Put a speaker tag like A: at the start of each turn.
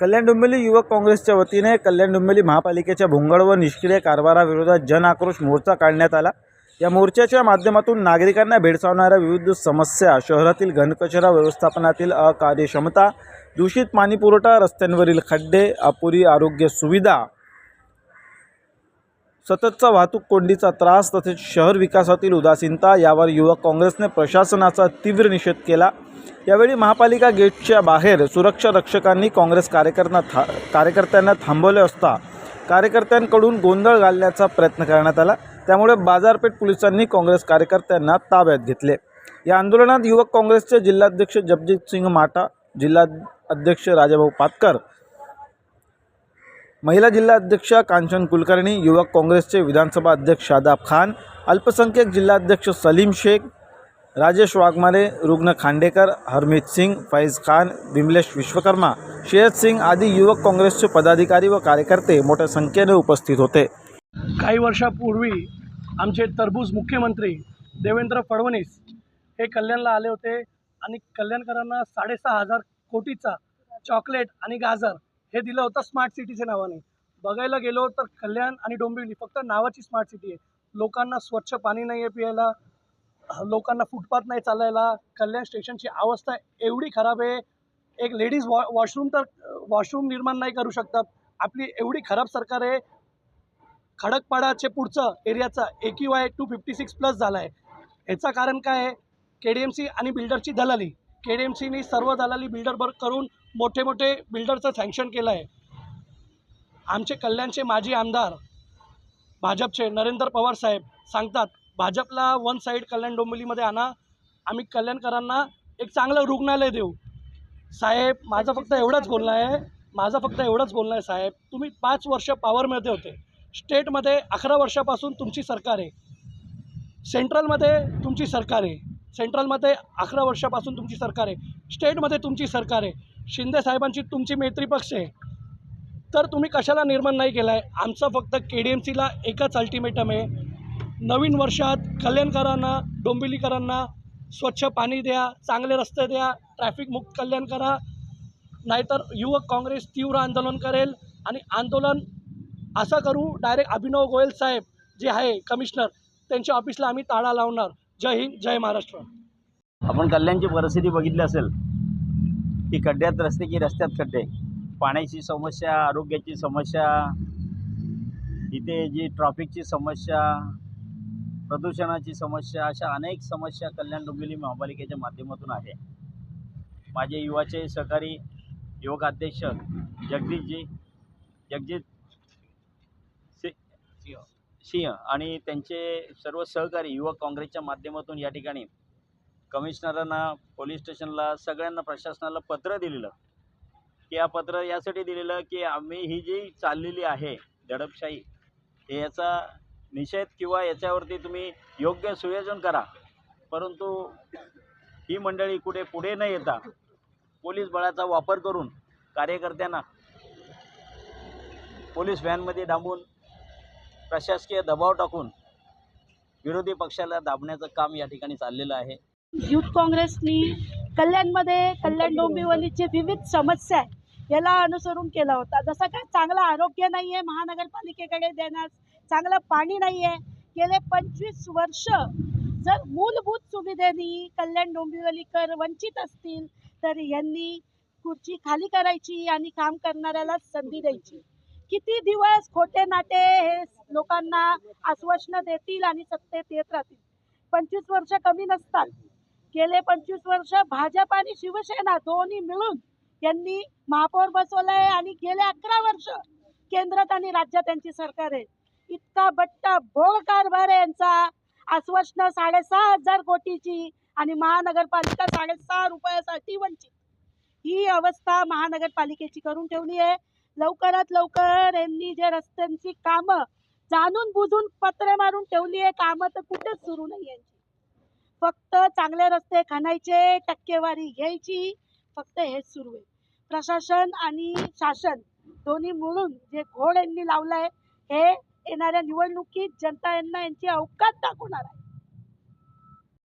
A: कल्याण डोंबिवली युवक काँग्रेसच्या वतीने कल्याण डोंबिवली महापालिकेच्या भोंगळ व निष्क्रिय कारभाराविरोधात जन आक्रोश मोर्चा काढण्यात आला। या मोर्चाच्या माध्यमातून नागरिकांना भेडसावणाऱ्या विविध समस्या, शहरातील घनकचरा व्यवस्थापनातील अकार्यक्षमता, दूषित पाणीपुरवठा, रस्त्यांवरील खड्डे, अपुरी आरोग्य सुविधा, सततचा वाहतूक कोंडीचा त्रास तसेच शहर विकासातील उदासीनता यावर युवक काँग्रेसने प्रशासनाचा तीव्र निषेध केला। यावेळी महापालिका गेटच्या बाहेर सुरक्षा रक्षकांनी काँग्रेस कार्यकर्त्यांना थांबवले असता कार्यकर्त्यांकडून गोंधळ घालण्याचा प्रयत्न करण्यात आला। त्यामुळे बाजारपेठ पोलिसांनी काँग्रेस कार्यकर्त्यांना ताब्यात घेतले। या आंदोलनात युवक काँग्रेसचे जिल्हाध्यक्ष जगजीत सिंह माटा, जिल्हा अध्यक्ष राजाभाऊ पातकर, महिला जिल्हा अध्यक्ष कांचन कुलकर्णी, युवक काँग्रेसचे विधानसभा अध्यक्ष शादाब खान, अल्पसंख्यक जिल्हाध्यक्ष सलीम शेख, राजेश वाघमारे, रुग्ण खांडेकर, हरमीत सिंग, फैज खान, विमलेश विश्वकर्मा, शेयद सिंग आदी युवक काँग्रेसचे पदाधिकारी व कार्यकर्ते मोठ्या संख्येने उपस्थित होते।
B: काही वर्षापूर्वी आमचे तरबूज मुख्यमंत्री देवेंद्र फडणवीस हे कल्याणला आले होते आणि कल्याणकरांना 6,500 कोटीचा चॉकलेट आणि गाजर हे दिलं होतं स्मार्ट सिटीच्या नावाने। बघायला गेलो तर कल्याण आणि डोंबिवली फक्त नावाची स्मार्ट सिटी आहे। लोकांना स्वच्छ पाणी नाही आहे प्यायला, लोकांना फुटपाथ नाही चालायला। कल्याण स्टेशनची अवस्था एवढी खराब आहे, एक लेडीज वॉशरूम निर्माण नाही करू शकतात। आपली एवढी खराब सरकार आहे। खडकपाडाचे पुढचं एरियाचा AQI 256+ झाला आहे। याचं कारण काय आहे? KDMC आणि बिल्डरची दलाली। KDMCनी सर्व दलाली बिल्डरवर करून मोठे मोठे बिल्डरचं सँक्शन केलं आहे। आमचे कल्याणचे माजी आमदार भाजपचे नरेंद्र पवार साहेब सांगतात भाजपला वन साईड कल्याण डोंबिवलीमध्ये आणा, आम्ही कल्याणकरांना एक चांगलं रुग्णालय देऊ। साहेब माझं फक्त एवढंच बोलणं आहे साहेब, तुम्ही 5 वर्ष पॉवरमध्ये होते। स्टेटमध्ये 11 वर्षापासून तुमची सरकार आहे, सेंट्रलमध्ये तुमची सरकार आहे, सेंट्रलमध्ये 11 वर्षापासून तुमची सरकार आहे, स्टेटमध्ये तुमची सरकार आहे, शिंदे साहेबांची तुमची मैत्री पक्ष आहे, तर तुम्ही कशाला निर्माण नाही केला आहे? आमचं फक्त KDMCला एकच अल्टिमेटम आहे, नवीन वर्षात कल्याणकरांना, डोंबिवलीकरांना स्वच्छ पाणी द्या, चांगले रस्ते द्या, ट्रॅफिक मुक्त कल्याण करा, नाहीतर युवक काँग्रेस तीव्र आंदोलन करेल। आणि आंदोलन असं करू, डायरेक्ट अभिनव गोयल साहेब जे आहे कमिशनर, त्यांच्या ऑफिसला आम्ही ताळा लावणार। जय हिंद, जय महाराष्ट्र।
C: आपण कल्याणची परिस्थिती बघितली असेल की खड्ड्यात रस्ते की रस्त्यात खड्डे, पाण्याची समस्या, आरोग्याची समस्या, इथे जी ट्रॅफिकची समस्या, प्रदूषणाची समस्या, अशा अनेक समस्या कल्याण डोंबिवली महापालिकेच्या माध्यमातून आहे। माझे युवाचे सहकारी युवक अध्यक्ष जगजीत सिंह आणि त्यांचे सर्व सहकारी युवक काँग्रेसच्या माध्यमातून या ठिकाणी कमिशनरांना, पोलीस स्टेशनला, सगळ्यांना, प्रशासनाला पत्र दिलेलं की या पत्र यासाठी दिलेलं की आम्ही ही जी चाललेली आहे दडपशाही, याचा निषेध किंवा याच्यावरती तुम्ही योग्य सुयोजन करा। परंतु ही मंडळी पुढे न येता पोलीस बळाचा वापर करून कार्यकर्त्यांना पोलीस व्हॅनमध्ये डांबून प्रशासकीय दबाव टाकून विरोधी पक्षाला दाबण्याचं काम या ठिकाणी चाललेलं आहे।
D: युथ काँग्रेसनी कल्याणमध्ये कल्याण डोंबिवलीचे विविध समस्या आहे याला अनुसरून केला होता। जसं काय चांगलं आरोग्य नाही आहे महानगरपालिकेकडे देण्यास, चांगलं पाणी नाही आहे, गेले 25 वर्ष जर मूलभूत सुविधेनी कल्याण डोंबिवलीकर वंचित असतील तर यांनी खुर्ची खाली करायची आणि काम करणाऱ्याला संधी द्यायची। किती दिवस खोटे नाटे हे लोकांना आश्वासनं देतील आणि सत्तेत येत राहतील? 25 वर्ष कमी नसतात। गेले 25 वर्ष भाजप आणि शिवसेना दोन्ही मिळून यांनी महापौर बसवलंय आणि गेले 11 वर्ष केंद्रात आणि राज्यात त्यांची सरकार आहे। इतका बट्टा भोळ कारभार आहे यांचा। आश्वासनं 6,500 कोटीची आणि महानगरपालिका 6.5 रुपयासाठी वंचित। ही अवस्था महानगरपालिकेची करून ठेवली आहे। लवकरात लवकर यांनी जे रस्त्यांची कामं जाणून बुजून पत्रे मारून ठेवली आहे, कामं तर कुठेच सुरू नाही यांची। फक्त चांगले रस्ते खणायचे, टक्केवारी घ्यायची, फक्त हेच सुरू आहे। प्रशासन आणि शासन दोन्ही मिळून जे घोड यांनी लावलाय हे येणाऱ्या निवडणुकीत जनता यांना यांची अवकात दाखवणार आहे।